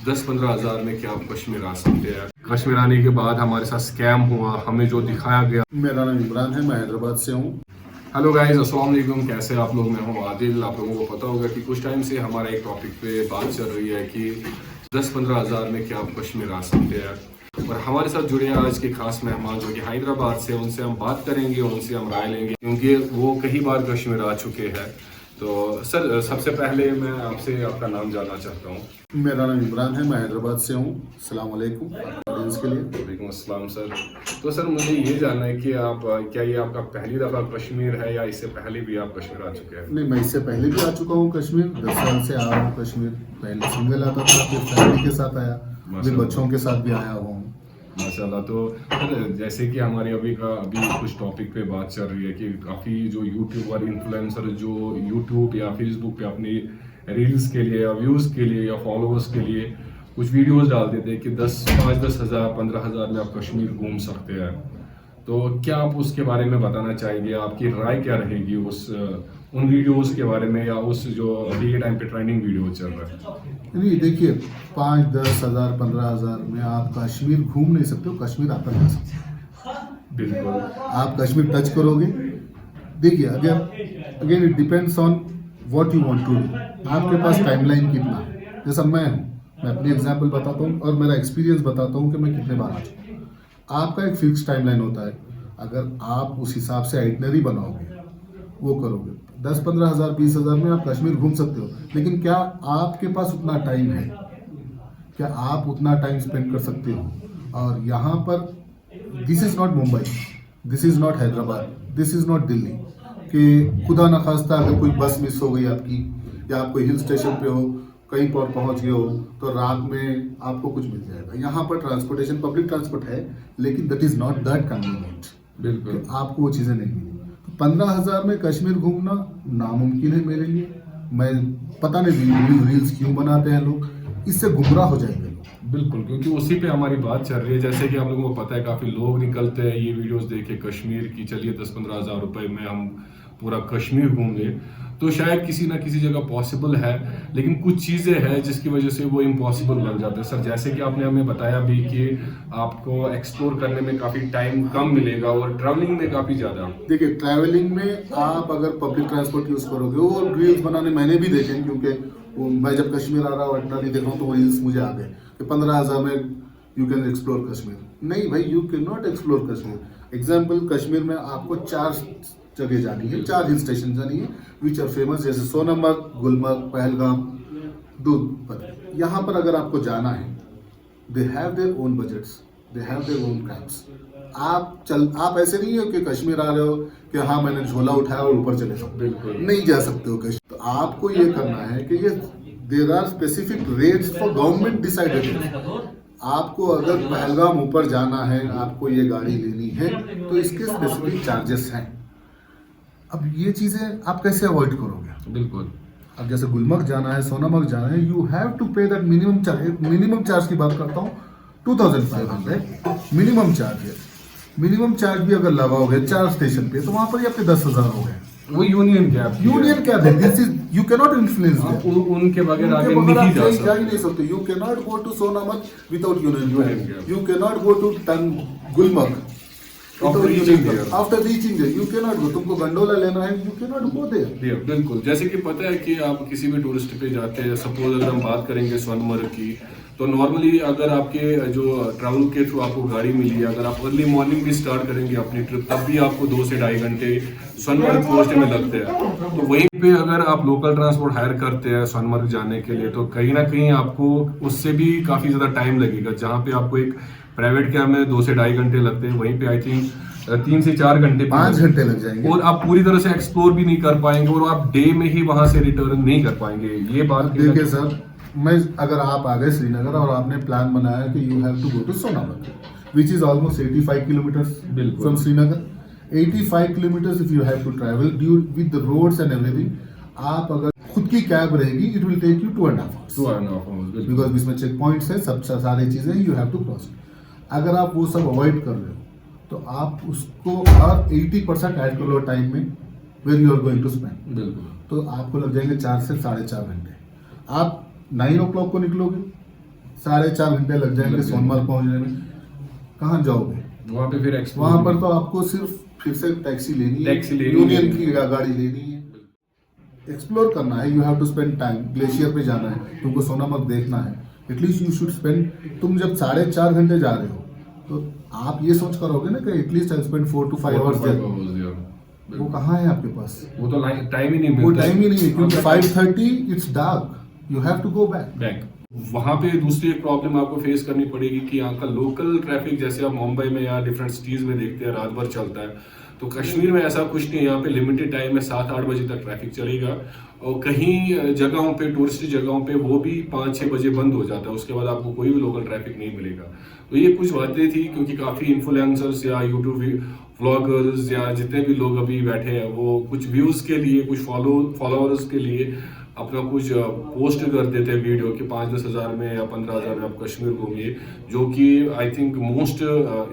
10-15 हज़ार में क्या आप कश्मीर आ सकते हैं। कश्मीर आने के बाद हमारे साथ स्कैम हुआ, हमें जो दिखाया गया। मेरा नाम इमरान है, मैं हैदराबाद से हूँ। हेलो गाइस, अस्सलाम वालेकुम, कैसे आप लोग। मैं हूँ आदिल। आप लोगों को पता होगा कि कुछ टाइम से हमारा एक टॉपिक पे बात चल रही है कि 10-15 हज़ार में क्या आप कश्मीर आ सकते हैं। और हमारे साथ जुड़े हैं आज के खास मेहमान जो कि हैदराबाद से, उनसे हम बात करेंगे, उनसे हम राय लेंगे क्योंकि वो कई बार कश्मीर आ चुके हैं। तो सर, सबसे पहले मैं आपसे आपका नाम जानना चाहता हूँ। मेरा नाम इमरान है, मैं हैदराबाद से हूँ। अस्सलाम वालेकुम ऑडियंस के लिए। वालेकुम अस्सलाम सर। तो सर, मुझे ये जानना है कि आप क्या ये आपका पहली दफ़ा कश्मीर है या इससे पहले भी आप कश्मीर आ चुके हैं। नहीं, मैं इससे पहले भी आ चुका हूँ कश्मीर। 10 साल से आ रहा हूँ कश्मीर। पहले सिंगल आता था, फिर फैमिली के साथ आया, फिर बच्चों के साथ भी आया हुआ हूँ। माशाल्लाह। तो सर, जैसे कि हमारी अभी कुछ टॉपिक पे बात चल रही है कि काफ़ी जो यूट्यूबर इन्फ्लुएंसर जो यूट्यूब या फेसबुक पे अपनी रील्स के लिए या व्यूज़ के लिए या फॉलोअर्स के लिए कुछ वीडियोस डाल देते हैं कि 5-10 हज़ार 15 हज़ार में आप कश्मीर घूम सकते हैं। तो क्या आप उसके बारे में बताना चाहेंगे, आपकी राय क्या रहेगी उन वीडियोस के बारे में या उस जो अभी के टाइम पे ट्रेंडिंग वीडियो चल रहा है। नहीं, देखिए, 5-10 हज़ार 15 हज़ार में आप कश्मीर घूम नहीं सकते हो, कश्मीर आकर जा सकते हो। बिल्कुल। आप कश्मीर टच करोगे। देखिए, again it depends on what you want to do. आपके पास टाइमलाइन कितना है। जैसा मैं अपनी एग्जांपल बताता हूँ और मेरा एक्सपीरियंस बताता हूँ कि मैं कितने बार आ चुका हूँ। आपका एक फिक्स टाइमलाइन होता है। अगर आप उस हिसाब से आइटनरी बनाओगे, वो करोगे, 10-15 हज़ार 20 हज़ार में आप कश्मीर घूम सकते हो। लेकिन क्या आपके पास उतना टाइम है? क्या आप उतना टाइम स्पेंड कर सकते हो? और यहाँ पर this is not Mumbai, this is not Hyderabad, this is not Delhi कि खुदा न खास्ता अगर कोई बस मिस हो गई आपकी, या आप कोई हिल स्टेशन पे हो, कहीं पर पहुंच गए हो, तो रात में आपको कुछ मिल जाएगा। यहाँ पर ट्रांसपोर्टेशन, पब्लिक ट्रांसपोर्ट है, लेकिन that is not that convenient. बिल्कुल। आपको वो चीज़ें नहीं मिली। 15 हज़ार में कश्मीर घूमना नामुमकिन है मेरे लिए। मैं पता नहीं रील्स क्यों बनाते हैं लोग, इससे गुमराह हो जाएंगे लोग। बिल्कुल, क्योंकि उसी पे हमारी बात चल रही है। जैसे कि आप लोगों को पता है, काफ़ी लोग निकलते हैं ये वीडियोस देख के कश्मीर की, चलिए 10-15 हज़ार रुपए में हम पूरा कश्मीर घूम ले। तो शायद किसी ना किसी जगह पॉसिबल है, लेकिन कुछ चीज़ें हैं जिसकी वजह से वो इम्पॉसिबल लग जाता है। सर, जैसे कि आपने हमें बताया भी कि आपको एक्सप्लोर करने में काफ़ी टाइम कम मिलेगा और ट्रैवलिंग में काफ़ी ज़्यादा। देखिए, ट्रैवलिंग में आप अगर पब्लिक ट्रांसपोर्ट यूज़ करोगे, वो रील्स बनाने मैंने भी देखे, क्योंकि मैं जब कश्मीर आ रहा हूँ, अटना नहीं देख रहा हूँ, तो वो रील्स मुझे आ गए कि 15 हज़ार में यू कैन एक्सप्लोर कश्मीर। नहीं भाई, you can not explore Kashmir. Example, Kashmir में आपको 4 जगह जानी है, 4 हिल स्टेशन जानी है विच आर फेमस, जैसे सोनमर्ग, गुलमर्ग, पहलगाम, दूधपथ। यहाँ पर अगर आपको जाना है, they have their own budgets, they have their own cabs. आप ऐसे नहीं हो कि कश्मीर आ रहे हो कि हाँ मैंने झोला उठाया और ऊपर चले जाओ, बिल्कुल नहीं जा सकते हो कश्मीर। तो आपको ये करना है कि ये there are specific rates for government decided. आपको अगर पहलगाम ऊपर जाना है, आपको ये गाड़ी लेनी है, तो इसके स्पेसिफिक चार्जेस हैं। अब ये चीज़ें आप कैसे अवॉइड करोगे? बिल्कुल। अब जैसे गुलमर्ग जाना है, सोनमर्ग जाना है, यू हैव टू पे दैट मिनिमम चार्ज की बात करता हूँ 2500 मिनिमम चार्ज है। मिनिमम चार्ज भी अगर लगाओगे 4 स्टेशन पे, तो वहाँ पर ही आपके 10 हज़ार हो गए। वो यूनियन क्या है? This is, you can not influence them. उनके बगैर आगे उनके नहीं बगैर जा जा ही सकते। नहीं सकते। You can not go to Sonmarg without union. You can not go to Gulmarg after reaching there. You can not go. तुमको गंडोला लेना है, you can not go there. बिल्कुल। जैसे कि पता है कि आप किसी भी टूरिस्ट पे जाते हैं, सपोज अगर हम बात करेंगे सोनमर्ग की, तो नॉर्मली अगर आपके जो ट्रैवल के थ्रू आपको गाड़ी मिली है, अगर आप अर्ली मॉर्निंग भी स्टार्ट करेंगे अपनी ट्रिप, तब भी आपको 2 से 2.5 घंटे सोनमर्ग पहुंचने में लगते हैं। तो वहीं पे अगर आप लोकल ट्रांसपोर्ट हायर करते हैं सोनमर्ग जाने के लिए, तो कहीं ना कहीं आपको उससे भी काफ़ी ज़्यादा टाइम लगेगा। जहाँ पे आपको एक प्राइवेट कैब में 2 से 2.5 घंटे लगते हैं, वहीं पे आई थिंक 3 से 4 घंटे 5 घंटे लग जाएंगे, और आप पूरी तरह से एक्सप्लोर भी नहीं कर पाएंगे और आप डे में ही वहां से रिटर्न नहीं कर पाएंगे। ये बात देखिए सर, अगर आप आ गए श्रीनगर और आपने प्लान बनाया कि you have to go to Sonamarg which is almost 85 kilometers from Srinagar, 85 kilometers if you have to travel due with the roads and everything. आप अगर खुद की कैब रहेगी, it will take you 2.5 hours, because इसमें चेक पॉइंट्स है, सब सारी चीजें यू हैव टू क्रॉस। अगर आप वो सब अवॉइड कर रहे हो, तो आप उसको और 80% ऐड कर लो टाइम में where you are going to spend. बिल्कुल। तो आपको लग जाएंगे 4 से 4.5 घंटे। आप 9 o'clock को निकलोगे, 4.5 घंटे लग जाएंगे लग सोनमार्ग पहुंचने में। कहाँ जाओगे वहाँ पे फिर वहां पर? तो आपको सिर्फ फिर से टैक्सी लेनी है, यूनियन की गाड़ी लेनी है, एक्सप्लोर करना है। You have to spend time. Glacier पे जाना है, तुमको सोनामर्ग देखना है, एटलीस्ट यू शुड स्पेंड। तुम जब 4.5 घंटे जा रहे हो तो आप ये सोच करोगे ना कि at least I spend 4 to 5 hours there. वो कहाँ है आपके पास? वो तो टाइम ही नहीं मिलता। वो टाइम ही नहीं है, क्योंकि 5:30 it's dark, you have to go back. वहाँ पे दूसरी एक प्रॉब्लम आपको फेस करनी पड़ेगी कि यहाँ का लोकल ट्रैफिक, जैसे आप मुंबई में या डिफरेंट सिटीज में देखते हैं रात भर चलता है, तो कश्मीर में ऐसा कुछ नहीं है। यहाँ पे लिमिटेड टाइम में 7-8 बजे तक ट्रैफिक चलेगा, और कहीं जगहों पे, टूरिस्ट जगहों पे वो भी 5-6 बजे बंद हो जाता है। उसके बाद आपको कोई भी लोकल ट्रैफिक नहीं मिलेगा। तो ये कुछ बातें थी, क्योंकि काफ़ी इन्फ्लुएंसर्स या यूट्यूब व्लॉगर्स या जितने भी लोग अभी बैठे हैं, वो कुछ व्यूज़ के लिए, कुछ फॉलोअर्स के लिए अपना कुछ पोस्ट कर देते हैं वीडियो कि 5-10 हज़ार में या 15 हज़ार में आप कश्मीर घूमिए, जो कि आई थिंक मोस्ट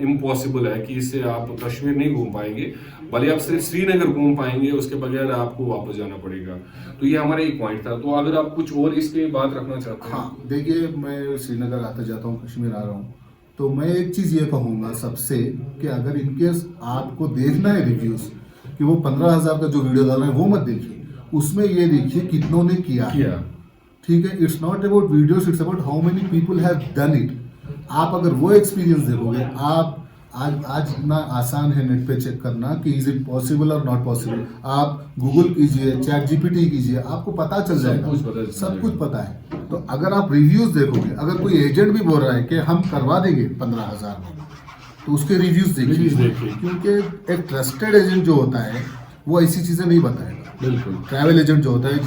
इम्पॉसिबल है कि इससे आप कश्मीर नहीं घूम पाएंगे। भले आप सिर्फ श्रीनगर घूम पाएंगे, उसके बगैर आपको वापस जाना पड़ेगा। तो ये हमारा एक पॉइंट था। तो अगर आप कुछ और इस पे बात रखना चाहते हैं। हाँ, देखिए, मैं श्रीनगर आता जाता हूँ, कश्मीर आ रहा हूँ, तो मैं एक चीज़ ये कहूँगा सबसे कि अगर इनकेस आपको देखना है रिव्यूज़ कि वो 15,000 का जो वीडियो डाल रहे हैं वो मत देखिए, उसमें ये देखिए कितनों ने किया। ठीक है, it's not about videos, it's about how many people have done it. आप अगर वो एक्सपीरियंस देखोगे, आप आज इतना आसान है नेट पे चेक करना कि इज इट पॉसिबल और नॉट पॉसिबल। आप गूगल कीजिए, चैट जीपीटी कीजिए, आपको पता चल जाएगा, सब कुछ पता है। तो अगर आप रिव्यूज देखोगे, अगर कोई एजेंट भी बोल रहा है कि हम करवा देंगे 15,000 में, तो उसके रिव्यूज देखिए, क्योंकि एक ट्रस्टेड एजेंट जो होता है वो ऐसी चीजें नहीं बताएगा। बिल्कुल। ट्रैवल एजेंट जो होता है,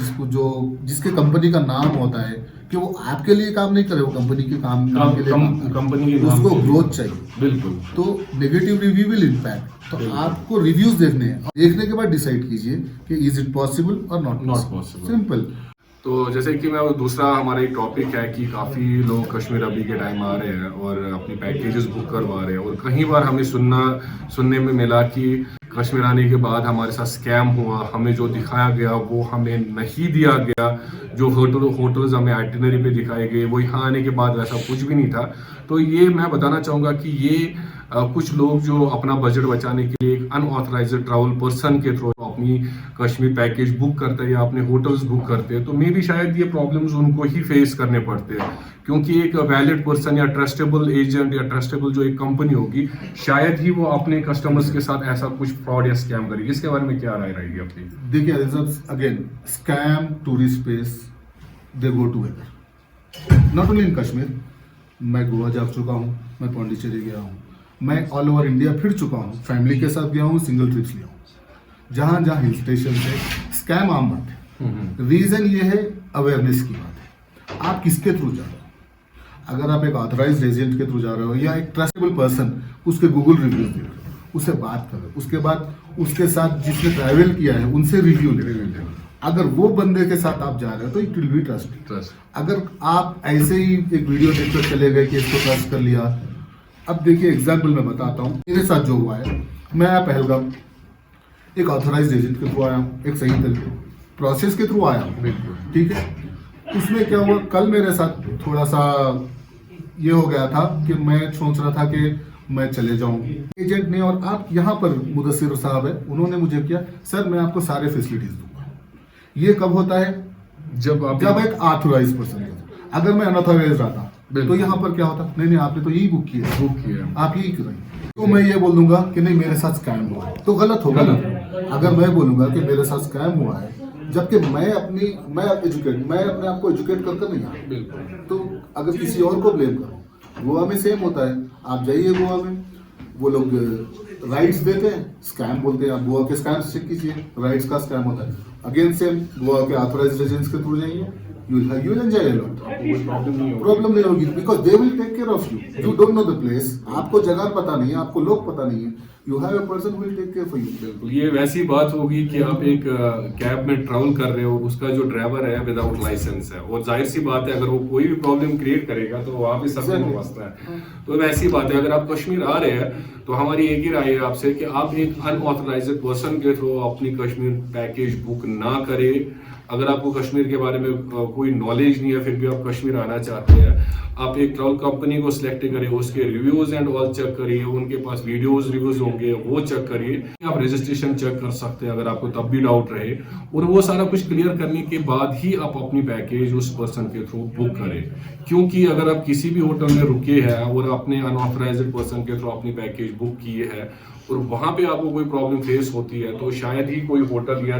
जिसके कंपनी का नाम होता है कि वो आपके लिए काम नहीं करे, वो कंपनी के काम के लिए कंपनी के नाम उसको ग्रोथ चाहिए। बिल्कुल। तो नेगेटिव रिव्यू विल इम्पैक्ट। तो आपको रिव्यूज देखने हैं, देखने के बाद डिसाइड कीजिए कि इज इट पॉसिबल और नॉट पॉसिबल। सिंपल। तो जैसे कि मैं दूसरा हमारा एक टॉपिक है कि काफ़ी लोग कश्मीर अभी के टाइम आ रहे हैं और अपनी पैकेजेस बुक करवा रहे हैं, और कई बार हमें सुनने में मिला कि कश्मीर आने के बाद हमारे साथ स्कैम हुआ, हमें जो दिखाया गया वो हमें नहीं दिया गया, जो होटल्स हमें आइटिनरी पे दिखाए गए वो यहाँ आने के बाद वैसा कुछ भी नहीं था। तो ये मैं बताना चाहूँगा कि ये कुछ लोग जो अपना बजट बचाने के लिए एक अनऑथराइज्ड ट्रैवल पर्सन के थ्रू अपनी कश्मीर पैकेज बुक करते हैं या अपने होटल्स बुक करते हैं, तो मे भी शायद ये प्रॉब्लम्स उनको ही फेस करने पड़ते हैं, क्योंकि एक वैलिड पर्सन या ट्रस्टेबल एजेंट या ट्रस्टेबल जो एक कंपनी होगी, शायद ही वो अपने कस्टमर्स के साथ ऐसा कुछ फ्रॉड या स्कैम करेगी। इसके बारे में क्या राय रहेगी अपनी? देखिए, again scam, tourist place, they go together. Not only in Kashmir, मैं गोवा जा चुका हूँ, मैं पौंडीचेरी गया हूँ, मैं ऑल ओवर इंडिया फिर चुका हूँ, फैमिली के साथ गया हूँ, सिंगल ट्रिप्स लिया हूँ। जहाँ जहाँ हिल स्टेशन है, स्कैम आम बात है। रीजन ये है, अवेयरनेस की बात है। आप किसके थ्रू जा रहे हो? अगर आप एक ऑथराइज्ड एजेंट के थ्रू जा रहे हो या एक ट्रस्टेबल पर्सन, उसके गूगल रिव्यूज देख रहे हो, उससे बात करो, उसके बाद उसके साथ जिसने ट्रैवल किया है उनसे रिव्यू ले। अगर वो बंदे के साथ आप जा रहे हो तो इट विल बी ट्रस्ट। अगर आप ऐसे ही एक वीडियो देखकर चले गए कि इसको ट्रस्ट कर लिया, अब देखिए एग्जाम्पल मैं बताता हूँ मेरे साथ जो हुआ है। मैं आया पहलगाम, एक ऑथराइज्ड एजेंट के थ्रू आया हूँ, एक सही तरीके प्रोसेस के थ्रू आया हूँ, ठीक है। उसमें क्या हुआ, कल मेरे साथ थोड़ा सा ये हो गया था कि मैं सोच रहा था कि मैं चले जाऊँ, एजेंट ने, और आप यहाँ पर मुदस्सिर साहब है, उन्होंने मुझे किया, सर मैं आपको सारे फैसिलिटीज दूंगा। ये कब होता है? जब एक ऑथराइज्ड पर्सन है। अगर मैं अनऑथराइज्ड रहता तो यहाँ पर क्या होता, नहीं आपने तो यही बुक किया, आप यही कराइए। तो मैं ये बोल दूंगा कि नहीं मेरे साथ स्कैम हुआ है, तो गलत होगा ना। अगर मैं बोलूंगा कि मेरे साथ स्कैम हुआ है, जबकि मैं अपने आप को एजुकेट करके नहीं आया, तो अगर किसी और को ब्लेम करो, गोवा में सेम होता है। आप जाइए गोवा में, वो लोग राइड्स देते हैं, स्कैम बोलते हैं। आप गोवा के स्कैम चेक कीजिए, राइड्स का स्कैम होता है। अगेन सेम, गोवा के ऑथराइज्ड एजेंट्स के थ्रू जाइए, you will enjoy a lot. Problem नहीं होगी, because they will take care of you. You don't know the place. आपको जगह पता नहीं है, आपको लोग पता नहीं है. You have a person who will take care for you. बिल्कुल, ये वैसी बात होगी कि आप एक कैब में ट्रैवल कर रहे हो, उसका जो ड्राइवर है विदाउट लाइसेंस है, और जाहिर सी बात है अगर वो कोई भी प्रॉब्लम क्रिएट करेगा तो वहाँ पे सबको वास्ता है। तो वैसी बात है, अगर आप कश्मीर आ रहे हैं तो हमारी एक ही राय है आपसे कि आप एक अनऑथराइज्ड पर्सन के थ्रू अपनी कश्मीर पैकेज बुक ना करें, अगर आपको कश्मीर के बारे में कोई नॉलेज नहीं है फिर भी आप कश्मीर आना चाहते हैं, आप एक ट्रैवल कंपनी को सिलेक्ट करिए, उसके रिव्यूज एंड ऑल चेक करिए, उनके पास वीडियोस रिव्यूज होंगे वो चेक करिए, आप रजिस्ट्रेशन चेक कर सकते हैं अगर आपको तब भी डाउट रहे, और वो सारा कुछ क्लियर करने के बाद ही आप अपनी पैकेज उस पर्सन के थ्रू बुक करें। क्योंकि अगर आप किसी भी होटल में रुके हैं और अपने अनऑथराइज्ड पर्सन के थ्रू अपनी पैकेज बुक किए है और वहां पे आपको कोई प्रॉब्लम फेस होती है तो शायद ही कोई होटल या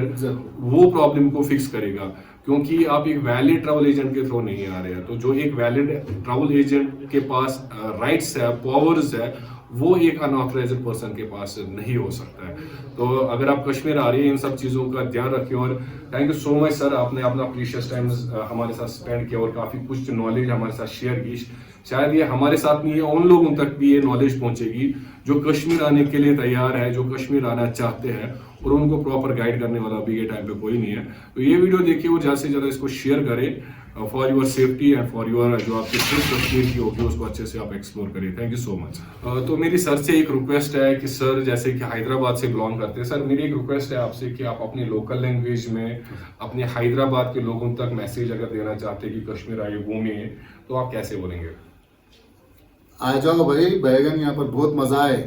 वो प्रॉब्लम को फिक्स करेगा, क्योंकि आप एक वैलिड ट्रैवल एजेंट के थ्रू नहीं आ रहे हैं। तो जो एक वैलिड ट्रैवल एजेंट के पास राइट्स है, पावर्स है, वो एक अनऑथराइज्ड पर्सन के पास नहीं हो सकता है। तो अगर आप कश्मीर आ रही हैं इन सब चीज़ों का ध्यान रखें। और thank you so much sir, आपने अपना प्रीशियस टाइम हमारे साथ स्पेंड किया और काफ़ी कुछ नॉलेज हमारे साथ शेयर की। शायद ये हमारे साथ नहीं है, उन लोगों तक भी ये नॉलेज पहुंचेगी जो कश्मीर आने के लिए तैयार है, जो कश्मीर आना चाहते हैं, और उनको प्रॉपर गाइड करने वाला अभी ये टाइम पे कोई नहीं है। तो ये वीडियो देखिए और ज़्यादा से ज़्यादा इसको शेयर करें for your safety and for your जो आपकी ट्रिप कश्मीर की होगी उसको अच्छे से आप एक्सप्लोर करिए। Thank you so much. तो मेरी सर से एक रिक्वेस्ट है कि सर जैसे कि हैदराबाद से बिलोंग करते हैं, सर मेरी एक रिक्वेस्ट है आपसे कि आप अपनी लोकल लैंग्वेज में अपने हैदराबाद के लोगों तक मैसेज अगर देना चाहते हैं कि कश्मीर आइए घूमिए, तो आप कैसे बोलेंगे? आ जाओ भाई, बैगन यहाँ पर बहुत मजा है।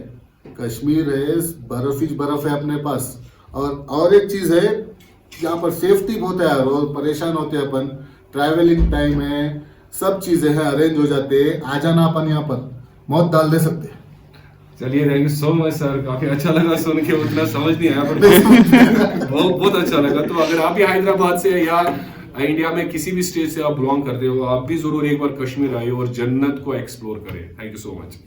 कश्मीर है, बर्फ ही बर्फ है अपने पास। और एक चीज है, यहाँ पर सेफ्टी बहुत है, रोज परेशान होते हैं अपन, ट्रैवलिंग टाइम है, सब चीजें हैं, अरेंज हो जाते हैं। आ जाना, अपन यहाँ पर मौत डाल दे सकते हैं। चलिए thank you so much sir, काफी अच्छा लगा सुन के, उतना समझ नहीं आया पर बहुत अच्छा लगा। तो अगर आप भी हैदराबाद से या इंडिया में किसी भी स्टेट से आप बिलोंग करते हो, आप भी जरूर एक बार कश्मीर आइए और जन्नत को एक्सप्लोर करें। Thank you so much.